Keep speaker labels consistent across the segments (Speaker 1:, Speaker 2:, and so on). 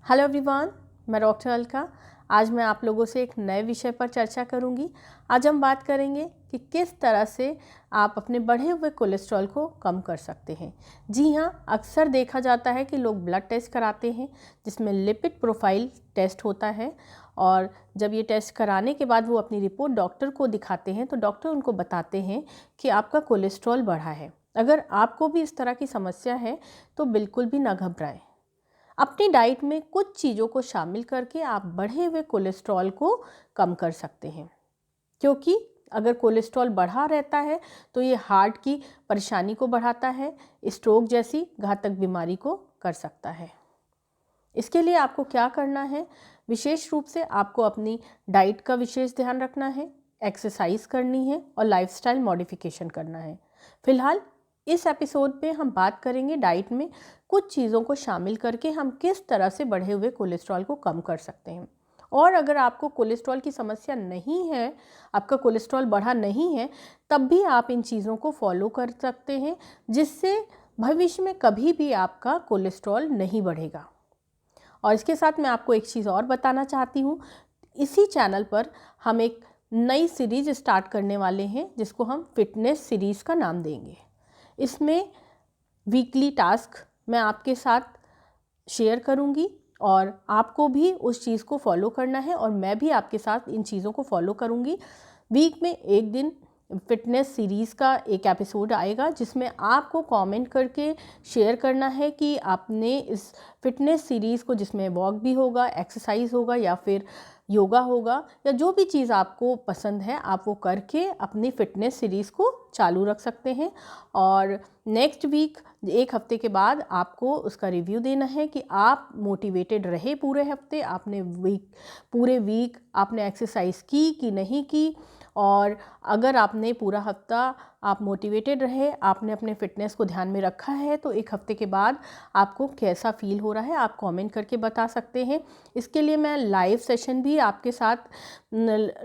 Speaker 1: Hello everyone, मैं doctor Alka. आज मैं आप लोगों से एक नए विषय पर चर्चा करूंगी। आज हम बात करेंगे कि किस तरह से आप अपने बढ़े हुए कोलेस्ट्रॉल को कम कर सकते हैं। जी हाँ, अक्सर देखा जाता है कि लोग ब्लड टेस्ट कराते हैं जिसमें लिपिड प्रोफाइल टेस्ट होता है, और जब ये टेस्ट कराने के बाद वो अपनी रिपोर्ट डॉक्टर को दिखाते हैं तो डॉक्टर उनको बताते हैं कि आपका कोलेस्ट्रॉल बढ़ा है। अगर आपको भी इस तरह की समस्या है तो बिल्कुल भी ना घबराएं। अपनी डाइट में कुछ चीज़ों को शामिल करके आप बढ़े हुए कोलेस्ट्रॉल को कम कर सकते हैं, क्योंकि अगर कोलेस्ट्रॉल बढ़ा रहता है तो ये हार्ट की परेशानी को बढ़ाता है, स्ट्रोक जैसी घातक बीमारी को कर सकता है। इसके लिए आपको क्या करना है? विशेष रूप से आपको अपनी डाइट का विशेष ध्यान रखना है, एक्सरसाइज करनी है और लाइफस्टाइल मॉडिफिकेशन करना है। फिलहाल इस एपिसोड में हम बात करेंगे डाइट में कुछ चीज़ों को शामिल करके हम किस तरह से बढ़े हुए कोलेस्ट्रॉल को कम कर सकते हैं। और अगर आपको कोलेस्ट्रॉल की समस्या नहीं है, आपका कोलेस्ट्रॉल बढ़ा नहीं है, तब भी आप इन चीज़ों को फॉलो कर सकते हैं, जिससे भविष्य में कभी भी आपका कोलेस्ट्रॉल नहीं बढ़ेगा। और इसके साथ मैं आपको एक चीज़ और बताना चाहती हूँ। इसी चैनल पर हम एक नई सीरीज़ स्टार्ट करने वाले हैं जिसको हम फिटनेस सीरीज़ का नाम देंगे। इसमें वीकली टास्क मैं आपके साथ शेयर करूंगी और आपको भी उस चीज़ को फॉलो करना है और मैं भी आपके साथ इन चीज़ों को फॉलो करूंगी। वीक में एक दिन फिटनेस सीरीज़ का एक एपिसोड आएगा जिसमें आपको कमेंट करके शेयर करना है कि आपने इस फिटनेस सीरीज़ को, जिसमें वॉक भी होगा, एक्सरसाइज होगा या फिर योगा होगा या जो भी चीज़ आपको पसंद है, आप वो करके अपनी फ़िटनेस सीरीज़ को चालू रख सकते हैं। और नेक्स्ट वीक, एक हफ्ते के बाद, आपको उसका रिव्यू देना है कि आप मोटिवेटेड रहे पूरे हफ्ते, आपने पूरे वीक आपने एक्सरसाइज की कि नहीं की। और अगर आपने पूरा हफ्ता आप मोटिवेटेड रहे, आपने अपने फ़िटनेस को ध्यान में रखा है, तो एक हफ्ते के बाद आपको कैसा फ़ील हो रहा है आप कमेंट करके बता सकते हैं। इसके लिए मैं लाइव सेशन भी आपके साथ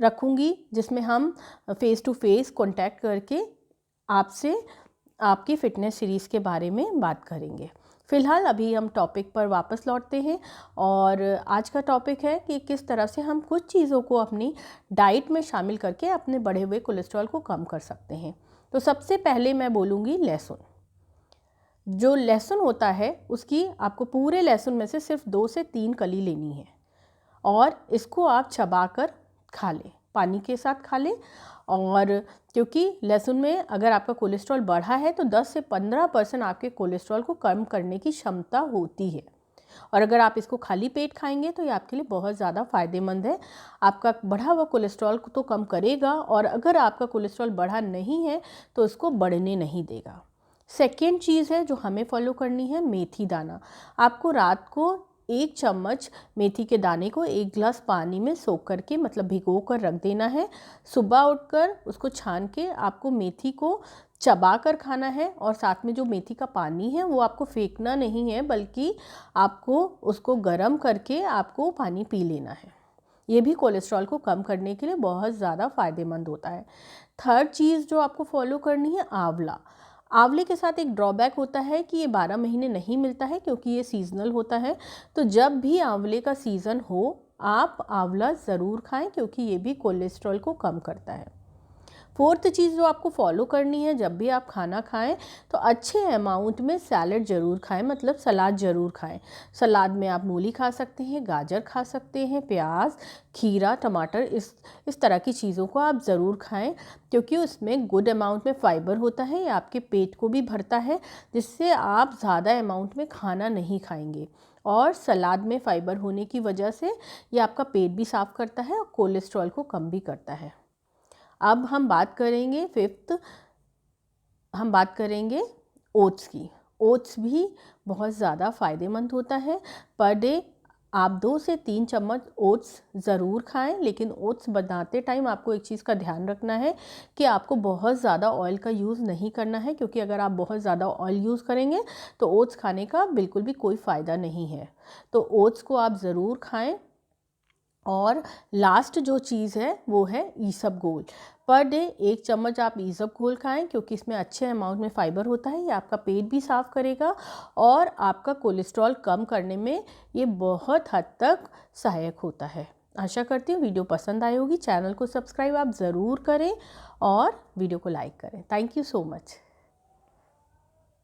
Speaker 1: रखूँगी जिसमें हम फ़ेस टू फेस कॉन्टैक्ट करके आपसे आपकी फ़िटनेस सीरीज़ के बारे में बात करेंगे। फ़िलहाल अभी हम टॉपिक पर वापस लौटते हैं और आज का टॉपिक है कि किस तरह से हम कुछ चीज़ों को अपनी डाइट में शामिल करके अपने बढ़े हुए कोलेस्ट्रॉल को कम कर सकते हैं। तो सबसे पहले मैं बोलूँगी लहसुन। जो लहसुन होता है उसकी आपको पूरे लहसुन में से सिर्फ 2 से 3 कली लेनी है और इसको आप चबाकर खा लें, पानी के साथ खा लें। और क्योंकि लहसुन में अगर आपका कोलेस्ट्रॉल बढ़ा है तो 10 से 15% आपके कोलेस्ट्रॉल को कम करने की क्षमता होती है, और अगर आप इसको खाली पेट खाएंगे तो ये आपके लिए बहुत ज़्यादा फ़ायदेमंद है। आपका बढ़ा हुआ कोलेस्ट्रॉल को तो कम करेगा, और अगर आपका कोलेस्ट्रॉल बढ़ा नहीं है तो इसको बढ़ने नहीं देगा। सेकेंड चीज़ है जो हमें फॉलो करनी है, मेथी दाना। आपको रात को 1 चम्मच मेथी के दाने को 1 गिलास पानी में सोख करके, मतलब भिगो कर रख देना है। सुबह उठकर उसको छान के आपको मेथी को चबा कर खाना है, और साथ में जो मेथी का पानी है वो आपको फेंकना नहीं है, बल्कि आपको उसको गर्म करके आपको पानी पी लेना है। ये भी कोलेस्ट्रॉल को कम करने के लिए बहुत ज़्यादा फ़ायदेमंद होता है। थर्ड चीज़ जो आपको फॉलो करनी है, आंवला। आंवले के साथ एक ड्रॉबैक होता है कि ये 12 महीने नहीं मिलता है, क्योंकि ये सीजनल होता है। तो जब भी आंवले का सीज़न हो आप आंवला ज़रूर खाएं, क्योंकि ये भी कोलेस्ट्रॉल को कम करता है। फोर्थ चीज़ जो आपको फॉलो करनी है, जब भी आप खाना खाएं तो अच्छे अमाउंट में सैलड ज़रूर खाएं, मतलब सलाद ज़रूर खाएं। सलाद में आप मूली खा सकते हैं, गाजर खा सकते हैं, प्याज, खीरा, टमाटर, इस तरह की चीज़ों को आप ज़रूर खाएं, क्योंकि उसमें गुड अमाउंट में फ़ाइबर होता है। ये आपके पेट को भी भरता है, जिससे आप ज़्यादा अमाउंट में खाना नहीं खाएंगे। और सलाद में फ़ाइबर होने की वजह से ये आपका पेट भी साफ़ करता है और कोलेस्ट्रॉल को कम भी करता है। अब हम बात करेंगे हम बात करेंगे ओट्स की। ओट्स भी बहुत ज़्यादा फ़ायदेमंद होता है। पर डे आप 2 से 3 चम्मच ओट्स ज़रूर खाएं, लेकिन ओट्स बनाते टाइम आपको एक चीज़ का ध्यान रखना है कि आपको बहुत ज़्यादा ऑयल का यूज़ नहीं करना है, क्योंकि अगर आप बहुत ज़्यादा ऑयल यूज़ करेंगे तो ओट्स खाने का बिल्कुल भी कोई फ़ायदा नहीं है। तो ओट्स को आप ज़रूर खाएं। और लास्ट जो चीज़ है वो है ईसबगोल। पर डे 1 चम्मच आप ईसबगोल खाएं, क्योंकि इसमें अच्छे अमाउंट में फाइबर होता है। ये आपका पेट भी साफ़ करेगा और आपका कोलेस्ट्रॉल कम करने में ये बहुत हद तक सहायक होता है। आशा करती हूँ वीडियो पसंद आई होगी। चैनल को सब्सक्राइब आप ज़रूर करें और वीडियो को लाइक करें। Thank you so much.